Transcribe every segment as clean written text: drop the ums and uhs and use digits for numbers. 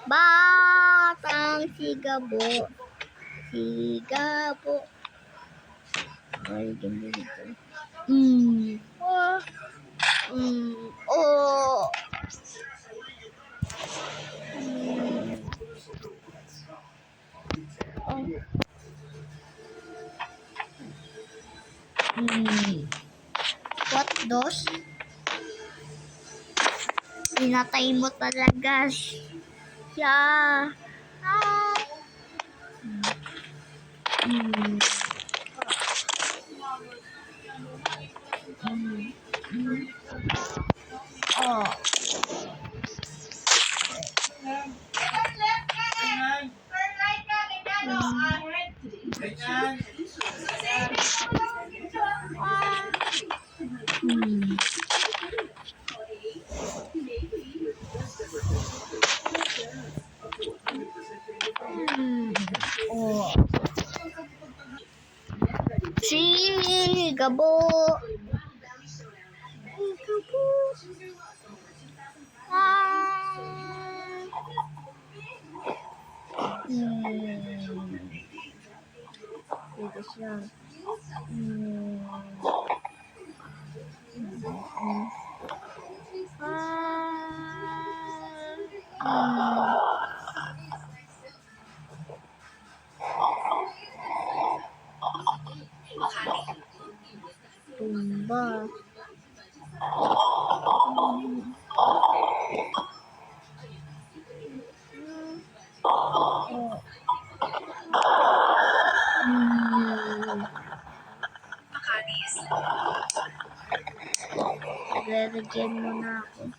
Batang sigabo. Sigabo. Ay, ganda dito. Oh. Oh. What those? Pinatay mo talaga siya. Oh. Oh. Sigabo. Ito siya. Tumba. Re-regen mo na ako.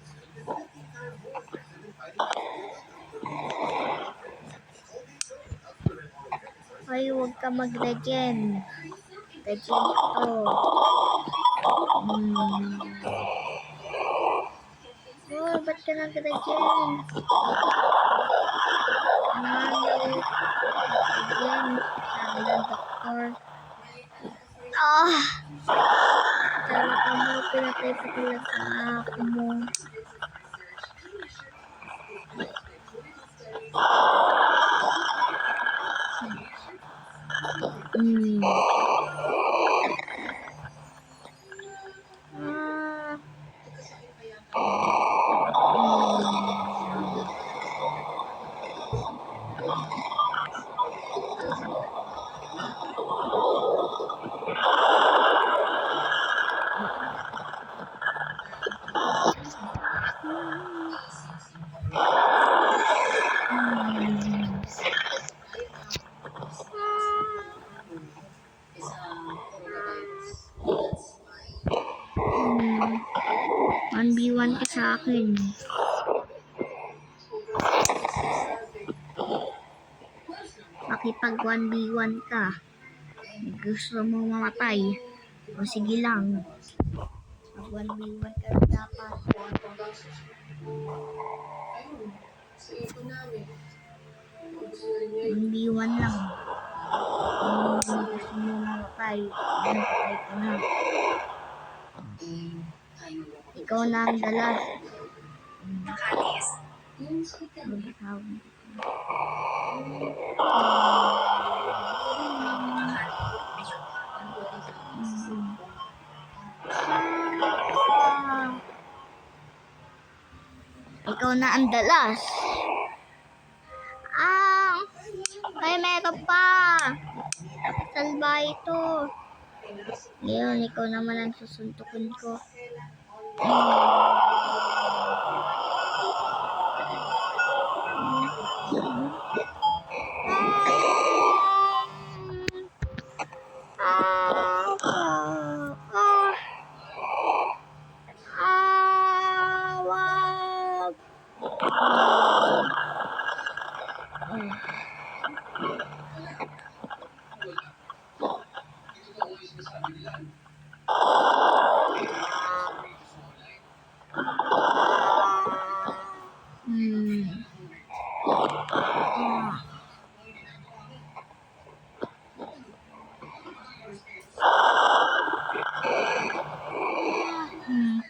Ay, huwag ka mag-regen. Regen to. Oh, ba't ka nag-regen? Regen. Sabi ng doktor. Talaga mo, pinatay pa talaga ako mo. One v one ka sa akin. Makipag 1v1 ka. Gusto mo mamatay. O sige lang. Pag 1v1 ka dapat. 1v1 lang. Kung gusto mo mamatay, patay ka na. Ikaw na ang dala. Ikaw na ang dalas. Ay, meron pa. Salba ito. Ngayon, ikaw naman ang susuntukin ko.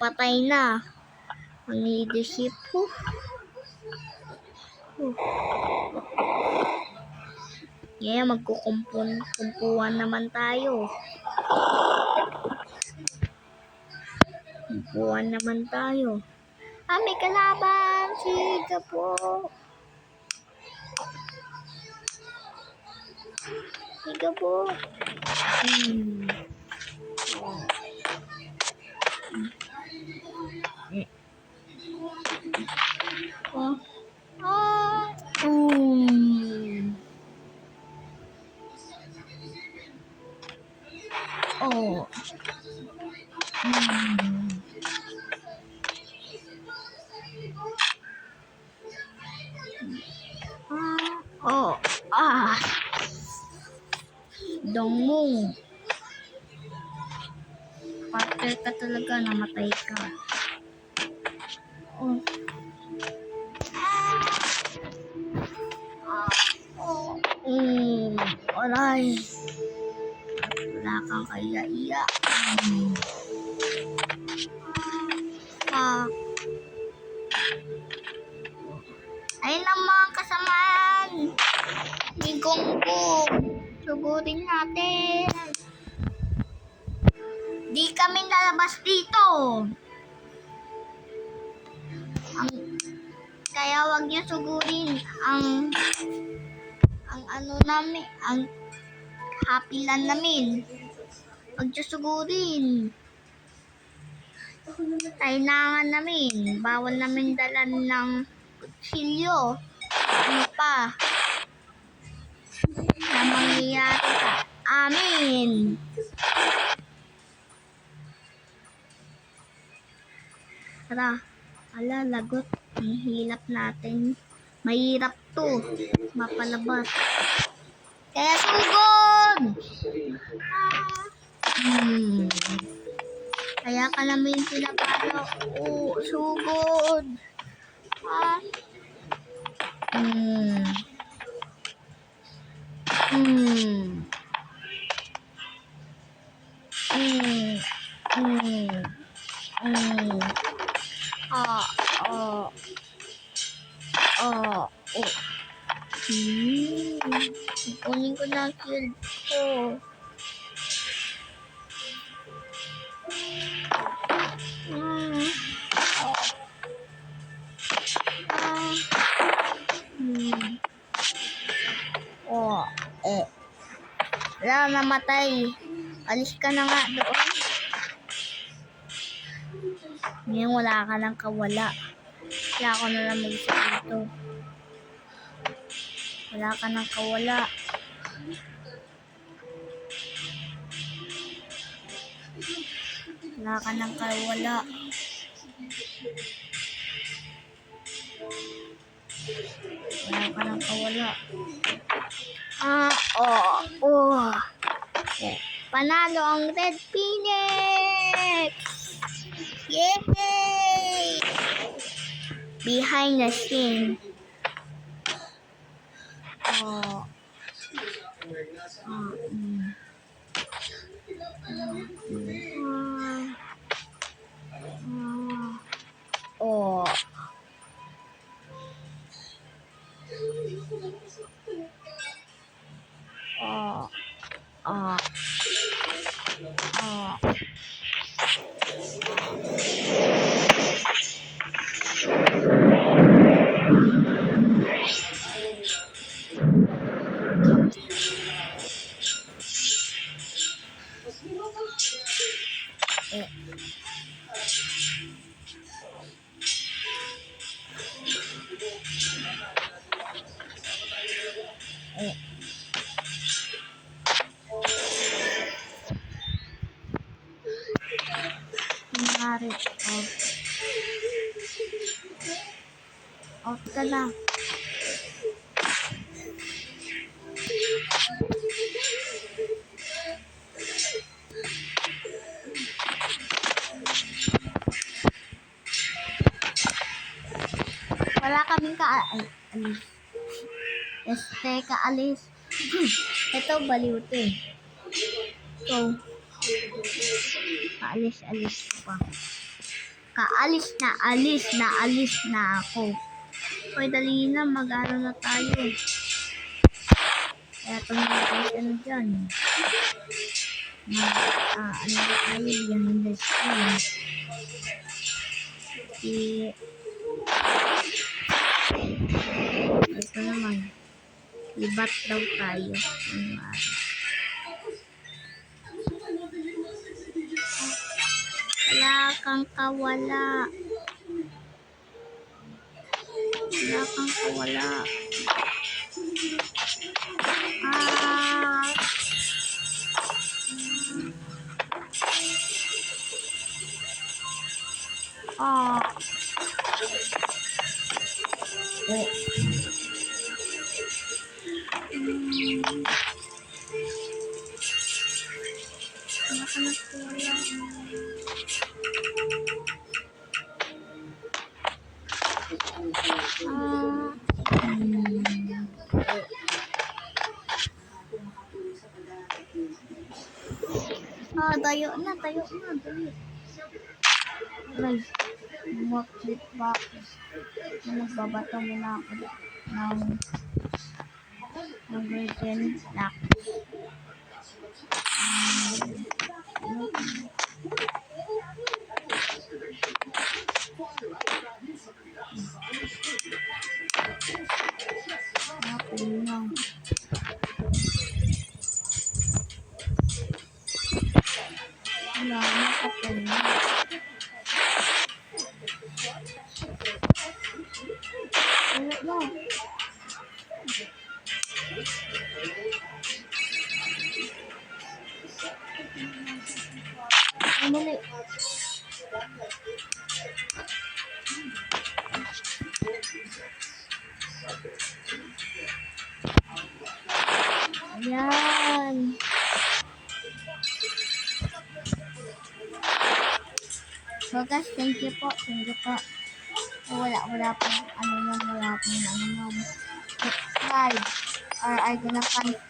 Patay na ang leadership ko. Yeah, kumpuan naman tayo. Kumpuan naman tayo. May kalaban. Sige po. Sige po. Oh. Oh. Oh. Dongmong. Patay ka talaga, namatay ka. Oh. Aray. Wala kang kaya-iya. Ayun ang mga kasamaan. Ligong ko. Sugurin natin. Di kami lalabas dito. Kaya wag niyo sugurin ang ano namin, ang happy land namin. Wag niyo sugurin. Kailangan namin. Bawal namin dalan ng kutsilyo. Ano pa? Na mangyayari sa amin. Tara. Lagot. Ang hilap natin. Mahirap to. Mapalabas. Kaya sugod! Kaya ka namin pinapalo. Sugod! Kunin ko na shield ko. Wala, namatay. Alis ka na nga doon. Ngayon wala ka lang kawala. Kaya ako na lang mag-isa dito. Wala ka nang kawala. Wala ka nang kawala. Wala ka nang kawala. Okay. Panalo ang Red Phoenix! Yay! Behind the scene. Out ka na. Wala kaming kaalis. Kaalis. Ito, baliw ito eh. So, kaalis pa. Alis na ako. Hoy, dali na, mag-ano na tayo. Kaya tumigil ano dyan. Ano ba tayo behind the screen. Ito naman. Ibat daw tayo. Wala kang kawala. Wala kang kawala. Wala ka na kawala. Tayo na. Tayo. Aray, mag-flip back. Nagbabato muna ako ng virgin black. Mali. Ayan. So guys, thank you po. Wala po subscribe or I gonna find it.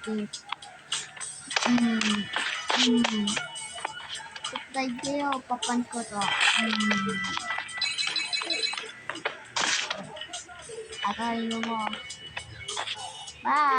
Subscribe kayo, papan ko to. Akala mo. Bye!